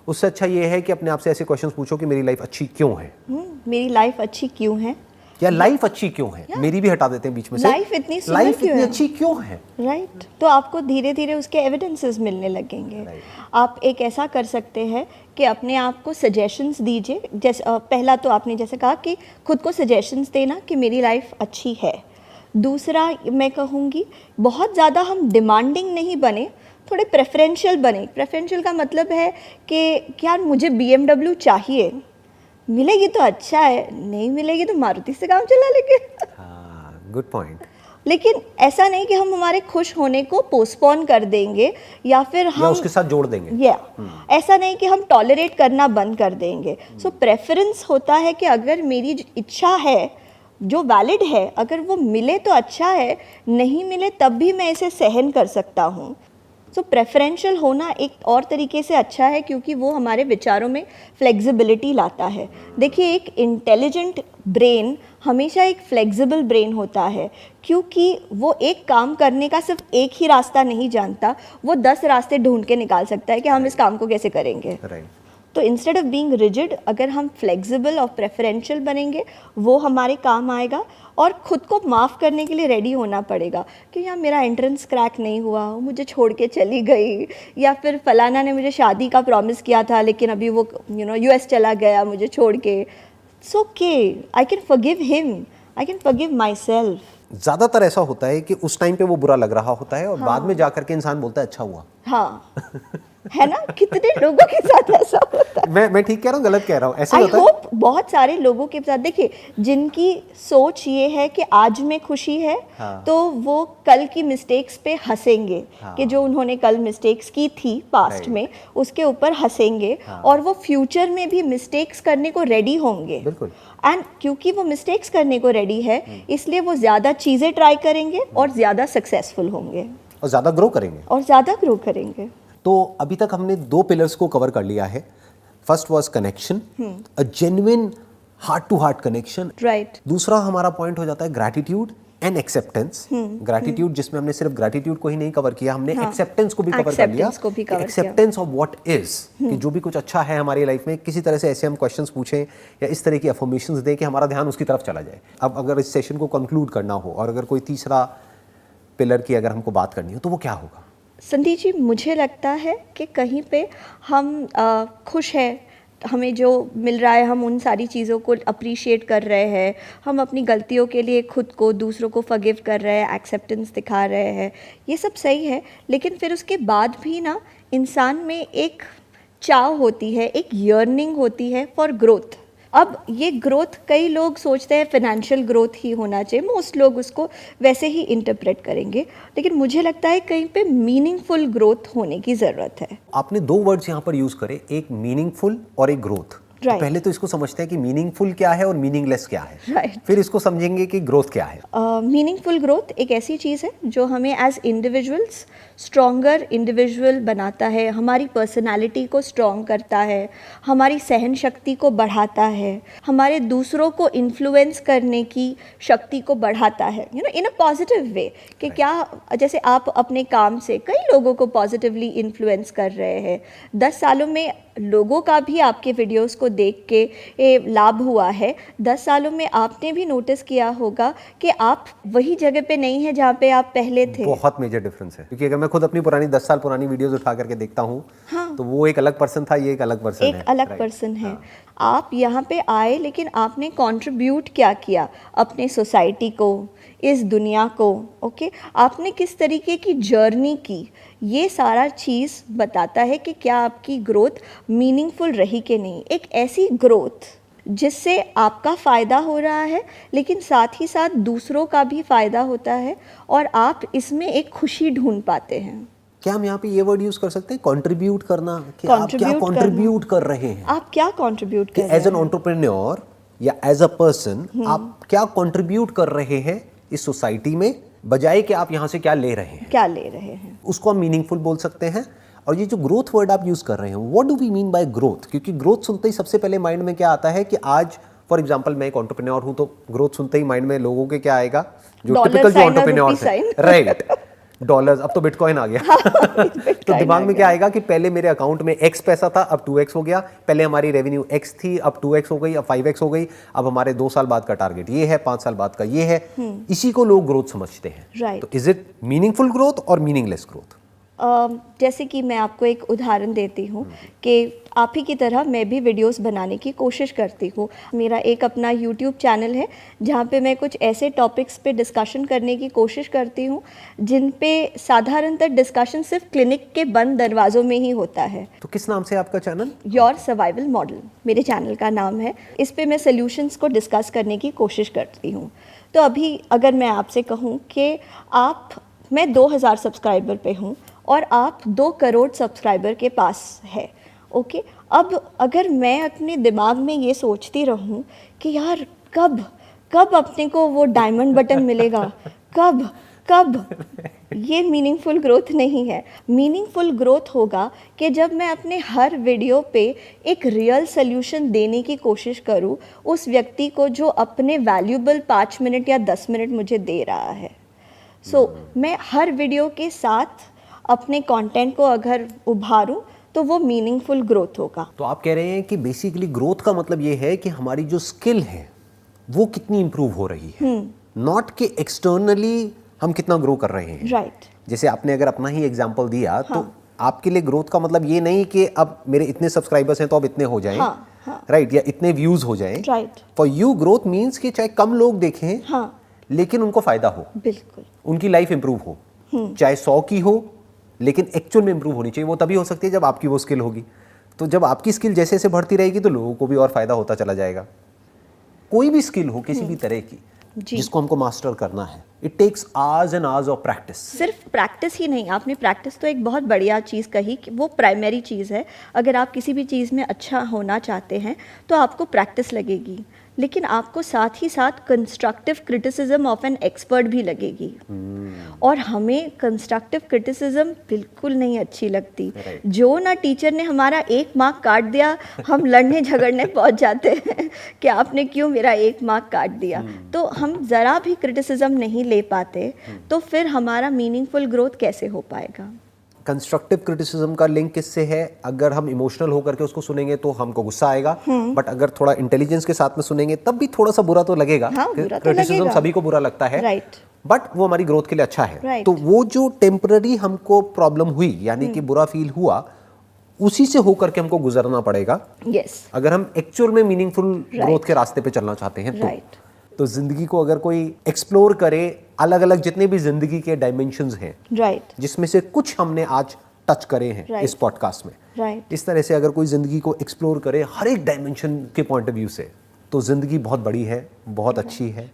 उससे अच्छा ये है कि अपने आप से ऐसे क्वेश्चंस पूछो कि मेरी लाइफ अच्छी क्यों है।
मेरी लाइफ अच्छी क्यों है,
या लाइफ अच्छी क्यों है, मेरी भी हटा देते हैं बीच में से।
लाइफ इतनी सुंदर
लाइफ
क्यों
इतनी
है?
अच्छी क्यों है,
राइट। तो आपको धीरे धीरे उसके एविडेंसेस मिलने लगेंगे। आप एक ऐसा कर सकते हैं कि अपने आप को सजेशंस दीजिए। जैसे पहला तो आपने जैसे कहा कि खुद को सजेशंस देना कि मेरी लाइफ अच्छी है। दूसरा मैं कहूँगी बहुत ज़्यादा हम डिमांडिंग नहीं बने, थोड़े प्रेफरेंशियल बने। प्रेफरेंशियल का मतलब है कि यार मुझे BMW चाहिए, मिलेगी तो अच्छा है, नहीं मिलेगी तो मारुति से काम चला लेंगे।
Good point.
लेकिन ऐसा नहीं कि हम हमारे खुश होने को पोस्टपोन कर देंगे या फिर
या
हम
उसके साथ जोड़ देंगे।
ऐसा नहीं कि हम टॉलरेट करना बंद कर देंगे। सो प्रेफरेंस होता है कि अगर मेरी इच्छा है जो वैलिड है, अगर वो मिले तो अच्छा है, नहीं मिले तब भी मैं इसे सहन कर सकता हूँ। सो प्रेफरेंशियल होना एक और तरीके से अच्छा है क्योंकि वो हमारे विचारों में फ्लेक्सिबिलिटी लाता है। देखिए, एक इंटेलिजेंट ब्रेन हमेशा एक फ्लेक्सिबल ब्रेन होता है क्योंकि वो एक काम करने का सिर्फ एक ही रास्ता नहीं जानता, वो 10 रास्ते ढूंढ के निकाल सकता है कि हम इस काम को कैसे करेंगे। तो इंस्टेड ऑफ बीइंग रिजिड, अगर हम फ्लेक्सिबल और प्रेफरेंशियल बनेंगे वो हमारे काम आएगा। और ख़ुद को माफ़ करने के लिए रेडी होना पड़ेगा कि यार मेरा एंट्रेंस क्रैक नहीं हुआ, वो मुझे छोड़ के चली गई, या फिर फलाना ने मुझे शादी का प्रॉमिस किया था लेकिन अभी वो US चला गया मुझे छोड़ के। It's okay, I can forgive him, I can forgive my self.
ज़्यादातर ऐसा होता है कि उस टाइम पे वो बुरा लग रहा होता है और बाद में जाकर के इंसान बोलता है अच्छा हुआ।
हाँ है ना, कितने लोगों के साथ ऐसा होता है।
मैं ठीक कह रहा हूँ, गलत कह रहा हूँ, ऐसे
आई
होता है।
होप बहुत सारे लोगों के साथ, देखिए जिनकी सोच ये है कि आज में खुशी है, तो वो कल की मिस्टेक्स पे हंसेंगे, कि जो उन्होंने कल मिस्टेक्स की थी पास्ट में उसके ऊपर हंसेंगे, और वो फ्यूचर में भी मिस्टेक्स करने को रेडी होंगे।
बिल्कुल।
एंड क्योंकि वो मिस्टेक्स करने को रेडी है इसलिए वो ज़्यादा चीज़ें ट्राई करेंगे और ज़्यादा सक्सेसफुल होंगे
और ज़्यादा ग्रो
करेंगे।
तो अभी तक हमने 2 पिलर्स को कवर कर लिया है। First was connection, a genuine heart to heart connection.
Right.
दूसरा हमारा पॉइंट हो जाता है ग्रैटिट्यूड, एंड एक्सेप्टेंस। ग्रैटिट्यूड जिसमें हमने सिर्फ ग्रैटिट्यूड को ही नहीं कवर किया, हमने
हाँ,
एक्सेप्टेंस को भी कवर कर लिया।
acceptance को भी cover
acceptance of what is, कि जो भी कुछ अच्छा है हमारी लाइफ में, किसी तरह से ऐसे हम क्वेश्चंस पूछें या इस तरह की अफर्मेशंस दें कि हमारा ध्यान उसकी तरफ चला जाए। अब अगर इस सेशन को कंक्लूड करना हो और अगर कोई तीसरा पिलर की अगर हमको बात करनी हो तो वो क्या होगा?
संदीप जी, मुझे लगता है कि कहीं पे हम खुश हैं, हमें जो मिल रहा है हम उन सारी चीज़ों को अप्रिशिएट कर रहे हैं, हम अपनी गलतियों के लिए खुद को, दूसरों को फॉरगिव कर रहे हैं, एक्सेप्टेंस दिखा रहे हैं, ये सब सही है। लेकिन फिर उसके बाद भी ना इंसान में एक चाह होती है, एक यर्निंग होती है फॉर ग्रोथ। अब ये ग्रोथ कई लोग सोचते हैं फाइनेंशियल ग्रोथ ही होना चाहिए, मोस्ट लोग उसको वैसे ही इंटरप्रेट करेंगे, लेकिन मुझे लगता है कहीं पे मीनिंगफुल ग्रोथ होने की ज़रूरत है।
आपने दो वर्ड्स यहाँ पर यूज करे, एक मीनिंगफुल और एक ग्रोथ। तो
Right.
पहले तो इसको समझते हैं कि मीनिंगफुल क्या है और मीनिंगलेस क्या है,
Right.
फिर इसको समझेंगे कि ग्रोथ क्या है।
मीनिंगफुल ग्रोथ एक ऐसी चीज़ है जो हमें एज इंडिविजुअल्स स्ट्रॉन्गर इंडिविजुअल बनाता है, हमारी पर्सनालिटी को स्ट्रॉन्ग करता है, हमारी सहन शक्ति को बढ़ाता है, हमारे दूसरों को इन्फ्लुएंस करने की शक्ति को बढ़ाता है, you know, in a positive way. कि क्या, जैसे आप अपने काम से कई लोगों को पॉजिटिवली इन्फ्लुएंस कर रहे हैं, 10 सालों में लोगों का भी आपके वीडियोस को देख के लाभ हुआ है। 10 सालों में आपने भी नोटिस किया होगा कि आप वही जगह पे नहीं है जहाँ पे आप पहले थे।
बहुत मेजर डिफरेंस है, क्योंकि अगर मैं खुद अपनी पुरानी 10 साल पुरानी वीडियोस उठा करके देखता हूँ,
हाँ,
तो वो एक अलग पर्सन था, ये एक अलग पर्सन है,
एक अलग
Right.
पर्सन है। आप यहाँ पे आए, लेकिन आपने कंट्रीब्यूट क्या किया अपने सोसाइटी को, इस दुनिया को, ओके, आपने किस तरीके की जर्नी की, ये सारा चीज़ बताता है कि क्या आपकी ग्रोथ मीनिंगफुल रही कि नहीं। एक ऐसी ग्रोथ जिससे आपका फ़ायदा हो रहा है, लेकिन साथ ही साथ दूसरों का भी फ़ायदा होता है और आप इसमें एक खुशी ढूंढ पाते हैं।
क्या हम यहाँ पे ये वर्ड यूज कर सकते हैं, कंट्रीब्यूट करना, कि आप क्या
Contribute
कंट्रीब्यूट कर रहे हैं,
आप क्या कंट्रीब्यूट
कि
कर रहे
एज एन
हैं?
एंटरप्रेन्योर या एज अ पर्सन आप क्या कंट्रीब्यूट कर रहे हैं इस सोसाइटी में, बजाय कि आप यहाँ से क्या ले रहे हैं,
क्या ले रहे हैं।
उसको हम मीनिंगफुल बोल सकते हैं। और ये जो ग्रोथ वर्ड आप यूज कर रहे हैं, what do we mean by growth? क्योंकि ग्रोथ सुनते ही सबसे पहले माइंड में क्या आता है कि आज फॉर एग्जांपल मैं एक एंटरप्रेन्योर हूं, तो ग्रोथ सुनते ही माइंड में लोगों के क्या आएगा, जो
Dollar
टिपिकल जो
sign और
entrepreneur
rupee sign।
Right, dollars, अब तो बिटकॉइन आ गया तो दिमाग में क्या आएगा कि पहले मेरे अकाउंट में x पैसा था, अब 2x हो गया, पहले हमारी रेवेन्यू x थी, अब 2x हो गई, अब 5x हो गई, अब हमारे 2 साल बाद का टारगेट ये है, 5 साल बाद का ये है। इसी को लोग ग्रोथ समझते हैं।
Right.
तो इज इट मीनिंगफुल ग्रोथ और मीनिंगलेस ग्रोथ?
जैसे कि मैं आपको एक उदाहरण देती हूँ कि आप ही की तरह मैं भी वीडियोस बनाने की कोशिश करती हूँ। मेरा एक अपना यूट्यूब चैनल है जहाँ पे मैं कुछ ऐसे टॉपिक्स पे डिस्कशन करने की कोशिश करती हूँ जिन पे साधारणतः डिस्कशन सिर्फ क्लिनिक के बंद दरवाज़ों में ही होता है।
तो किस नाम से आपका चैनल?
योर सर्वाइवल मॉडल मेरे चैनल का नाम है। इस पे मैं सॉल्यूशंस को डिस्कस करने की कोशिश करती हूँ। तो अभी अगर मैं आपसे कहूँ कि मैं 2000 सब्सक्राइबर पे हूँ और आप 2 करोड़ सब्सक्राइबर के पास है, ओके। अब अगर मैं अपने दिमाग में ये सोचती रहूं कि यार कब अपने को वो डायमंड बटन मिलेगा, कब, ये मीनिंगफुल ग्रोथ नहीं है। मीनिंगफुल ग्रोथ होगा कि जब मैं अपने हर वीडियो पे एक रियल सोल्यूशन देने की कोशिश करूं उस व्यक्ति को जो अपने वैल्यूबल 5 मिनट या 10 मिनट मुझे दे रहा है। मैं हर वीडियो के साथ अपने कंटेंट को अगर उभारूं तो वो मीनिंगफुल ग्रोथ होगा।
तो आप कह रहे हैं कि बेसिकली ग्रोथ का मतलब ये है कि हमारी जो स्किल है वो कितनी इंप्रूव हो रही है, नॉट कि एक्सटर्नली हम कितना ग्रो कर रहे हैं।
राइट।
जैसे आपने अगर अपना ही एग्जांपल दिया, तो आपके लिए ग्रोथ का मतलब ये नहीं कि अब मेरे इतने सब्सक्राइबर्स हैं तो अब इतने हो जाएं, राइट, या इतने व्यूज हो जाएं।
Right.
For you growth means कि चाहे कम लोग देखें, लेकिन उनको फायदा हो,
बिल्कुल,
उनकी लाइफ इंप्रूव हो, चाहे 100 की हो, लेकिन एक्चुअल में इंप्रूव होनी चाहिए। वो तभी हो सकती है जब आपकी वो स्किल होगी। तो जब आपकी स्किल जैसे जैसे बढ़ती रहेगी तो लोगों को भी और फायदा होता चला जाएगा। कोई भी स्किल हो किसी भी तरह की जिसको हमको मास्टर करना है, it takes hours and hours of practice.
सिर्फ प्रैक्टिस ही नहीं, आपने प्रैक्टिस तो एक बहुत बढ़िया चीज़ कही कि वो प्राइमरी चीज़ है। अगर आप किसी भी चीज़ में अच्छा होना चाहते हैं तो आपको प्रैक्टिस लगेगी। लेकिन आपको साथ ही साथ constructive criticism of an expert भी लगेगी। और हमें कंस्ट्रक्टिव क्रिटिसिज्म बिल्कुल नहीं अच्छी लगती।
Right.
जो ना टीचर ने हमारा 1 मार्क काट दिया, हम लड़ने झगड़ने पहुंच जाते हैं कि आपने क्यों मेरा 1 मार्क काट दिया। तो हम ज़रा भी क्रिटिसिज्म नहीं ले पाते, तो फिर हमारा मीनिंगफुल ग्रोथ कैसे हो पाएगा।
कंस्ट्रक्टिव क्रिटिसिज्म का लिंक किससे है? अगर हम इमोशनल होकर के उसको सुनेंगे तो हमको गुस्सा आएगा, बट अगर थोड़ा इंटेलिजेंस के साथ में सुनेंगे तब भी थोड़ा सा बुरा तो लगेगा।
हाँ, बुरा तो
क्रिटिसिज्म
लगेगा।
सभी को बुरा लगता है,
राइट।
बट वो हमारी ग्रोथ के लिए अच्छा है।
Right.
तो वो जो टेम्पररी हमको प्रॉब्लम हुई, यानी कि बुरा फील हुआ, उसी से होकर के हमको गुजरना पड़ेगा
यस।
अगर हम एक्चुअल में मीनिंगफुल ग्रोथ के रास्ते पे चलना चाहते हैं।
राइट।
तो जिंदगी को अगर कोई एक्सप्लोर करे, अलग अलग जितने भी जिंदगी के डायमेंशंस हैं,
राइट।
जिसमें से कुछ हमने आज टच करे हैं
Right.
इस पॉडकास्ट में,
राइट।
इस तरह से अगर कोई जिंदगी को एक्सप्लोर करे हर एक डायमेंशन के पॉइंट ऑफ व्यू से, तो जिंदगी बहुत बड़ी है, बहुत अच्छी है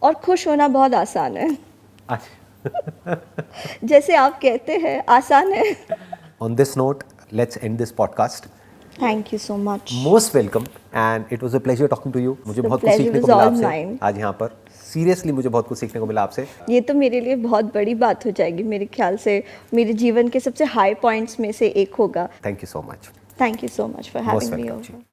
और खुश होना बहुत आसान है।
अच्छा।
जैसे आप कहते हैं आसान है।
On this note, let's end this podcast.
Thank you so much.
Most welcome and it was a pleasure talking to you. मुझे
The
बहुत कुछ
pleasure
सीखने को
was
मिला
all
आपसे
mine.
आज यहाँ पर। सीरियसली मुझे बहुत कुछ सीखने को मिला आपसे।
ये तो मेरे लिए बहुत बड़ी बात हो जाएगी, मेरे ख्याल से मेरे जीवन के सबसे हाई पॉइंट्स में से एक होगा।
Thank you so much.
Thank you so much for
most
having me
welcome जी।
ओवर।